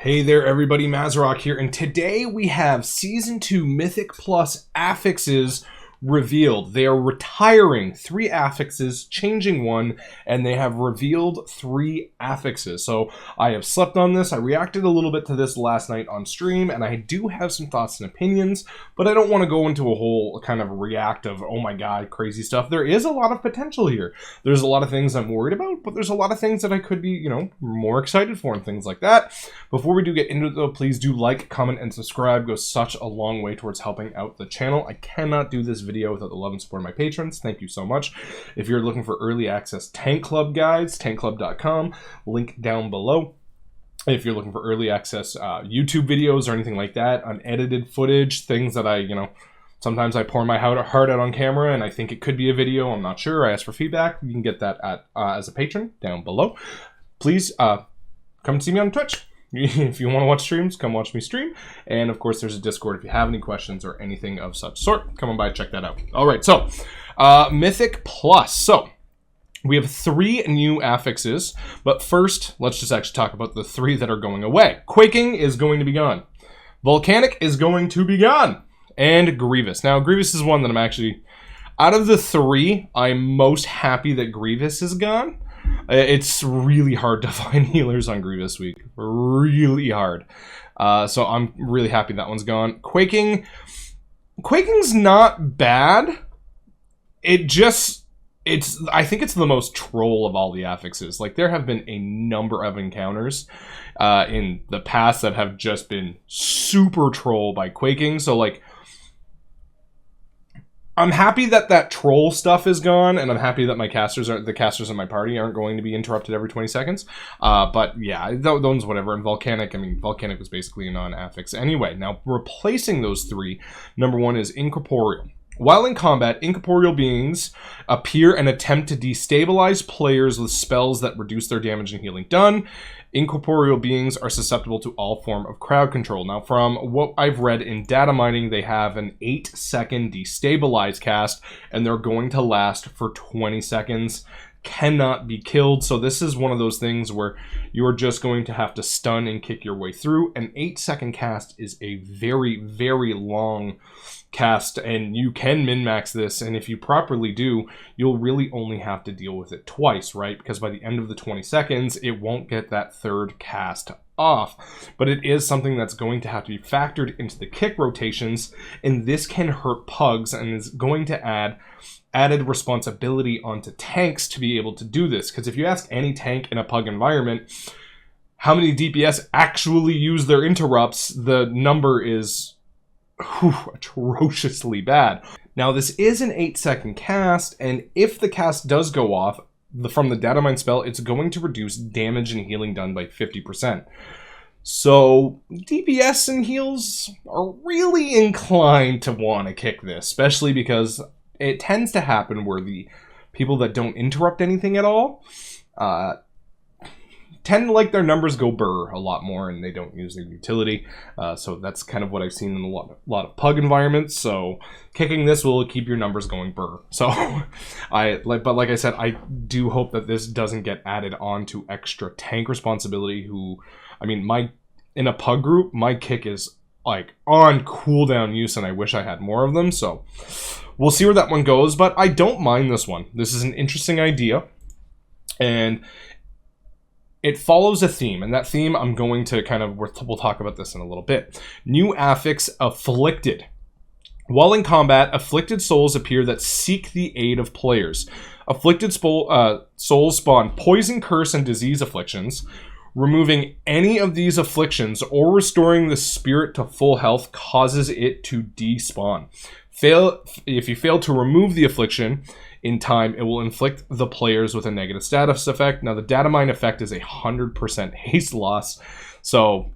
Hey there everybody, Mazrock here, and today we have Season 2 Mythic Plus Affixes revealed. They are retiring 3 affixes, changing 1, and they have revealed 3 affixes. So I have slept on this. I reacted a little bit to this last night on stream, and I do have some thoughts and opinions, but I don't want to go into a whole kind of react of, oh my god, crazy stuff. There is a lot of potential here. There's a lot of things I'm worried about, but there's a lot of things that I could be, more excited for and things like that. Before we do get into it though, please do like, comment, and subscribe. It goes such a long way towards helping out the channel. I cannot do this video without the love and support of my patrons. Thank you so much. If you're looking for early access Tank Club guides, tankclub.com, link down below. If you're looking for early access YouTube videos or anything like that, unedited footage, things that I, sometimes I pour my heart out on camera and I think it could be a video, I'm not sure, I ask for feedback, you can get that at as a patron down below. Please come and see me on Twitch. If you want to watch streams, come watch me stream. And of course, there's a Discord if you have any questions or anything of such sort. Come on by, check that out. All right, so Mythic Plus. So we have 3 new affixes, but first, let's just actually talk about the 3 that are going away. Quaking is going to be gone. Volcanic is going to be gone. And Grievous. Now, Grievous is one that I'm actually, out of the 3, I'm most happy that Grievous is gone. It's really hard to find healers on Grievous week. Really hard. So I'm really happy that one's gone. Quaking's not bad. I think it's the most troll of all the affixes. Like, there have been a number of encounters in the past that have just been super troll by Quaking. So, like, I'm happy that that troll stuff is gone, and I'm happy that the casters in my party aren't going to be interrupted every 20 seconds. But yeah, those whatever. And Volcanic, Volcanic was basically a non-affix anyway. Now, replacing those 3, number 1 is Incorporeal. While in combat, incorporeal beings appear and attempt to destabilize players with spells that reduce their damage and healing done. Incorporeal beings are susceptible to all form of crowd control. Now, from what I've read in data mining, they have an 8-second destabilize cast, and they're going to last for 20 seconds. Cannot be killed. So this is one of those things where you're just going to have to stun and kick your way through. An 8-second cast is a very, very long cast, and you can min-max this, and if you properly do, you'll really only have to deal with it twice, right? Because by the end of the 20 seconds, it won't get that 3rd cast off. But it is something that's going to have to be factored into the kick rotations, and this can hurt pugs and is going to add added responsibility onto tanks to be able to do this. Because if you ask any tank in a pug environment how many DPS actually use their interrupts, the number is atrociously bad. Now, this is an 8-second cast, and if the cast does go off from the data mine spell, it's going to reduce damage and healing done by 50%. So DPS and heals are really inclined to want to kick this, especially because it tends to happen where the people that don't interrupt anything at all tend to like their numbers go burr a lot more, and they don't use their utility. So that's kind of what I've seen in a lot of pug environments. So kicking this will keep your numbers going burr. So but like I said, I do hope that this doesn't get added on to extra tank responsibility. In a pug group, my kick is like on cooldown use, and I wish I had more of them. So we'll see where that one goes, but I don't mind this one. This is an interesting idea, and it follows a theme, and that theme I'm going to we'll talk about this in a little bit. New affix, Afflicted. While in combat, afflicted souls appear that seek the aid of players. Afflicted souls spawn poison, curse, and disease afflictions. Removing any of these afflictions or restoring the spirit to full health causes it to despawn. If you fail to remove the affliction in time, it will inflict the players with a negative status effect. Now, the data mine effect is 100% haste loss. So,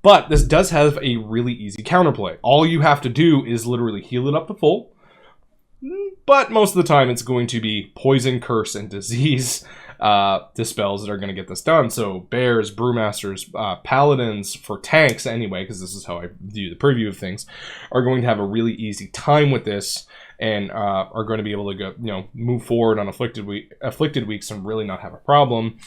but this does have a really easy counterplay. All you have to do is literally heal it up to full. But most of the time, it's going to be poison, curse, and disease dispels that are going to get this done. So bears, brewmasters, paladins for tanks anyway, because this is how I view the preview of things, are going to have a really easy time with this, and are going to be able to go, move forward on afflicted weeks and really not have a problem.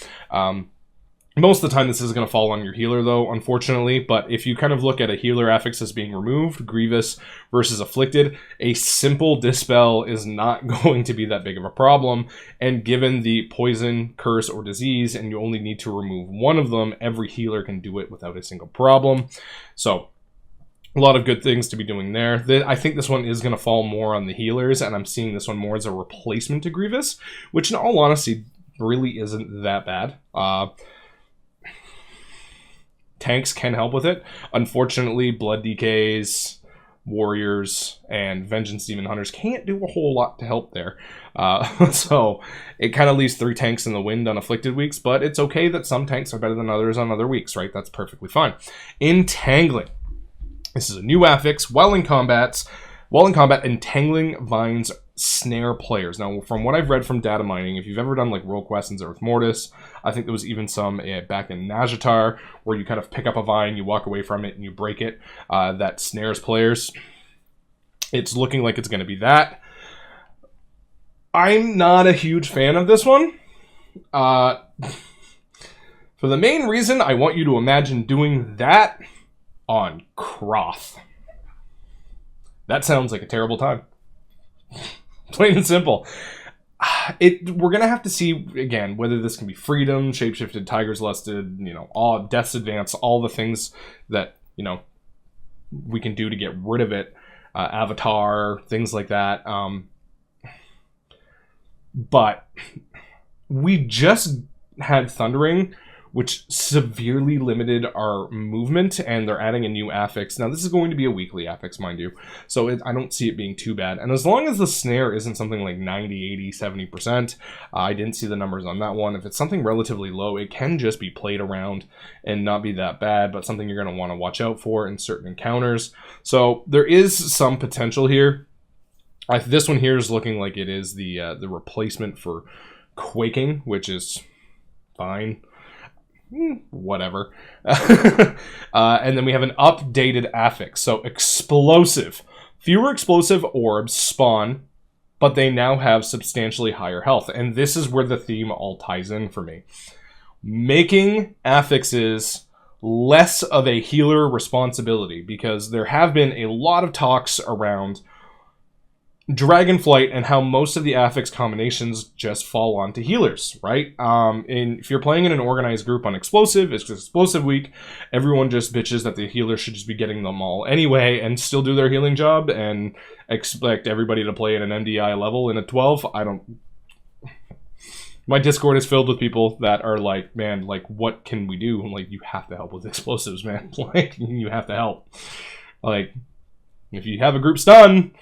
Most of the time, this is going to fall on your healer, though, unfortunately. But if you kind of look at a healer affix as being removed, Grievous versus Afflicted, a simple Dispel is not going to be that big of a problem. And given the poison, curse, or disease, and you only need to remove one of them, every healer can do it without a single problem. So, a lot of good things to be doing there. I think this one is going to fall more on the healers, and I'm seeing this one more as a replacement to Grievous, which in all honesty really isn't that bad. Tanks can help with it. Unfortunately, Blood DKs, Warriors, and Vengeance Demon Hunters can't do a whole lot to help there. So it kind of leaves 3 tanks in the wind on Afflicted weeks, but it's okay that some tanks are better than others on other weeks, right? That's perfectly fine. Entangling. This is a new affix. While in combat, Entangling Vines snare players. Now, from what I've read from data mining, if you've ever done like Roll Questions or with Mortis, I think there was even some back in Najatar where you kind of pick up a vine, you walk away from it, and you break it. That snares players. It's looking like it's going to be that. I'm not a huge fan of this one. For the main reason, I want you to imagine doing that on Croth. That sounds like a terrible time. Plain and simple. We're going to have to see, again, whether this can be Freedom, Shapeshifted, Tiger's Lusted, all Death's Advance, all the things that, we can do to get rid of it. Avatar, things like that. But we just had Thundering, which severely limited our movement, and they're adding a new affix. Now, this is going to be a weekly affix, mind you, so I don't see it being too bad. And as long as the snare isn't something like 90, 80, 70%, I didn't see the numbers on that one. If it's something relatively low, it can just be played around and not be that bad, but something you're going to want to watch out for in certain encounters. So there is some potential here. This one here is looking like it is the replacement for Quaking, which is fine. Whatever. And then we have an updated affix. So explosive. Fewer explosive orbs spawn, but they now have substantially higher health. And this is where the theme all ties in for me. Making affixes less of a healer responsibility, because there have been a lot of talks around Dragonflight and how most of the affix combinations just fall onto healers, right? And if you're playing in an organized group on Explosive, it's Explosive week, everyone just bitches that the healer should just be getting them all anyway and still do their healing job and expect everybody to play at an MDI level in a 12. My Discord is filled with people that are like, man, like, what can we do? I'm like, you have to help with explosives, man. Like, you have to help. Like, if you have a group stun,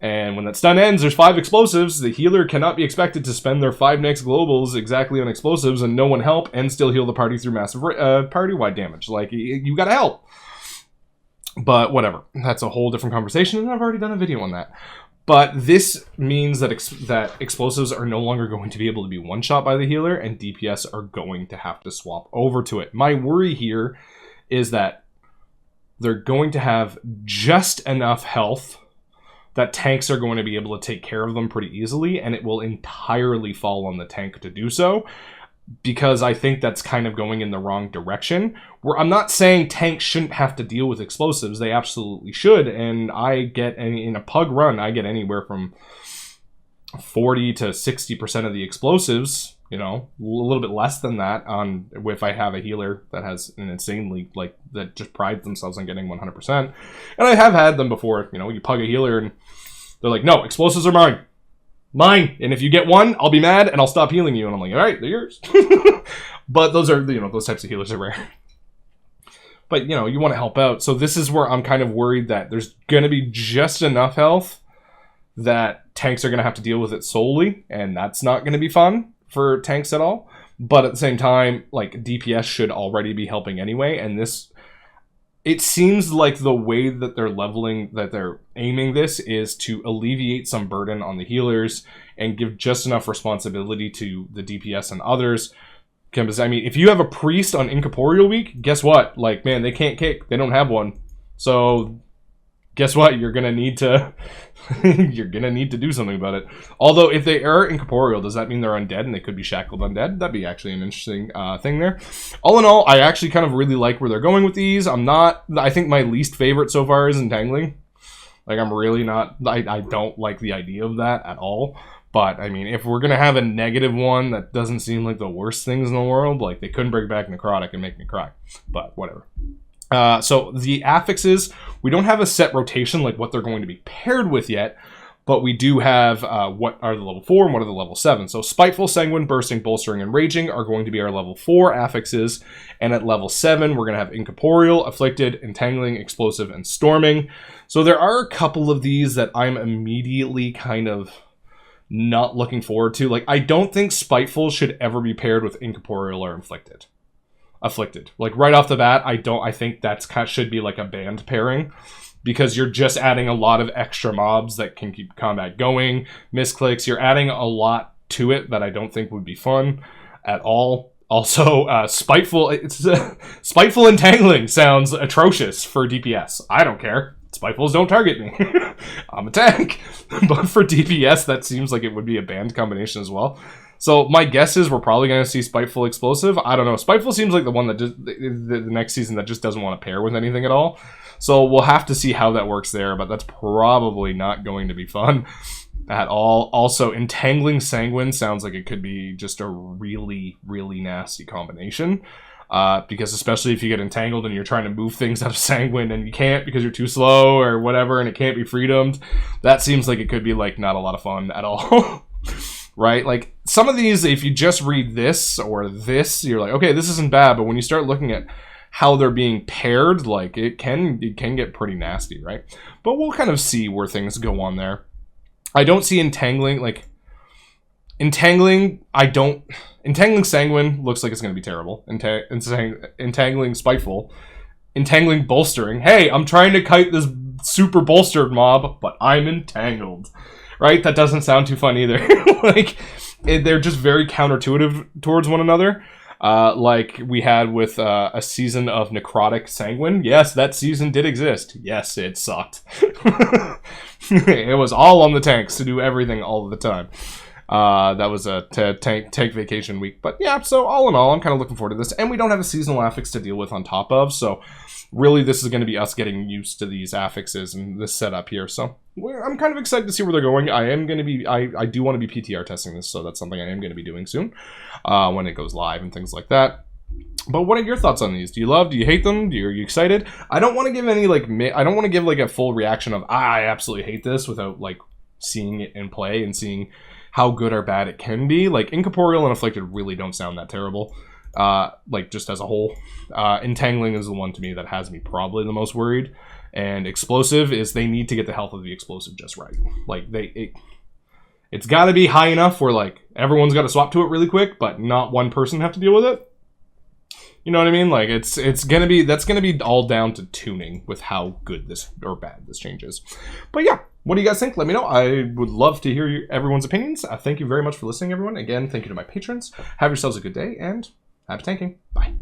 and when that stun ends, there's 5 explosives, the healer cannot be expected to spend their 5 next globals exactly on explosives and no one help and still heal the party through massive party-wide damage. Like, you gotta help. But whatever. That's a whole different conversation, and I've already done a video on that. But this means that that explosives are no longer going to be able to be one-shot by the healer, and DPS are going to have to swap over to it. My worry here is that they're going to have just enough health that tanks are going to be able to take care of them pretty easily, and it will entirely fall on the tank to do so, because I think that's kind of going in the wrong direction. I'm not saying tanks shouldn't have to deal with explosives. They absolutely should, and in a pug run, I get anywhere from 40 to 60% of the explosives, a little bit less than that if I have a healer that has an insanely, that just prides themselves on getting 100%. And I have had them before, you pug a healer and they're like, no, explosives are mine. Mine. And if you get one, I'll be mad and I'll stop healing you. And I'm like, all right, they're yours. But those are, those types of healers are rare. But, you want to help out. So this is where I'm kind of worried that there's going to be just enough health that tanks are going to have to deal with it solely. And that's not going to be fun for tanks at all. But at the same time, DPS should already be helping anyway. And it seems like the way that they're aiming this is to alleviate some burden on the healers and give just enough responsibility to the DPS and others. Because, if you have a priest on Incorporeal week, guess what? Man, they can't kick. They don't have one. So guess what? You're gonna need to you're gonna need to do something about it. Although if they are incorporeal, does that mean they're undead and they could be shackled undead? That'd be actually an interesting thing there. All in all, I actually kind of really like where they're going with these. I think my least favorite so far is entangling. Like, I'm really not, I don't like the idea of that at all. But, I mean, if we're going to have a negative one, that doesn't seem like the worst things in the world. Like, they couldn't bring back necrotic and make me cry. But, whatever. So, the affixes, we don't have a set rotation, like what they're going to be paired with yet. But we do have what are the level 4 and what are the level 7. So, Spiteful, Sanguine, Bursting, Bolstering, and Raging are going to be our level 4 affixes. And at level 7, we're going to have Incorporeal, Afflicted, Entangling, Explosive, and Storming. So, there are a couple of these that I'm immediately kind of not looking forward to. Like, I don't think Spiteful should ever be paired with Incorporeal or Afflicted. Like, right off the bat, I think that's should be like a banned pairing, because you're just adding a lot of extra mobs that can keep combat going, misclicks. You're adding a lot to it that I don't think would be fun at all. Also, Spiteful Entangling sounds atrocious for DPS. I don't care. Spitefuls don't target me. I'm a tank. But for DPS, that seems like it would be a banned combination as well. So my guess is we're probably going to see Spiteful Explosive. I don't know. Spiteful seems like the one that just, the next season that just doesn't want to pair with anything at all. So we'll have to see how that works there, but that's probably not going to be fun at all. Also, Entangling Sanguine sounds like it could be just a really, really nasty combination. Because especially if you get entangled and you're trying to move things out of Sanguine and you can't because you're too slow or whatever and it can't be freedomed, that seems like it could be like not a lot of fun at all. Right? Like, some of these, if you just read this or this, you're like, okay, this isn't bad, but when you start looking at how they're being paired, like, it can get pretty nasty, right? But we'll kind of see where things go on there. I don't see Entangling, like, Entangling Sanguine looks like it's going to be terrible. Entangling Spiteful. Entangling Bolstering. Hey, I'm trying to kite this super bolstered mob, but I'm entangled. Right? That doesn't sound too fun either. Like, they're just very counterintuitive towards one another. Like we had with a season of Necrotic Sanguine. Yes, that season did exist. Yes, it sucked. It was all on the tanks to do everything all the time. That was a tank vacation week. But yeah, so all in all, I'm kind of looking forward to this. And we don't have a seasonal affix to deal with on top of, so really this is going to be us getting used to these affixes and this setup here. So I'm kind of excited to see where they're going. I do want to be PTR testing this, so that's something I am going to be doing soon when it goes live and things like that. But what are your thoughts on these? Do you love? Do you hate them? Are you excited? I don't want to give any I don't want to give like a full reaction of I absolutely hate this without like seeing it in play and seeing how good or bad it can be. Like, Incorporeal and Afflicted really don't sound that terrible. Like, just as a whole. Entangling is the one to me that has me probably the most worried. And Explosive is they need to get the health of the Explosive just right. Like, it's got to be high enough where, like, everyone's got to swap to it really quick, but not one person have to deal with it. You know what I mean? Like, that's gonna be all down to tuning with how good this or bad this change is. But yeah, what do you guys think? Let me know. I would love to hear everyone's opinions. Thank you very much for listening, everyone. Again, thank you to my patrons. Have yourselves a good day and happy tanking. Bye.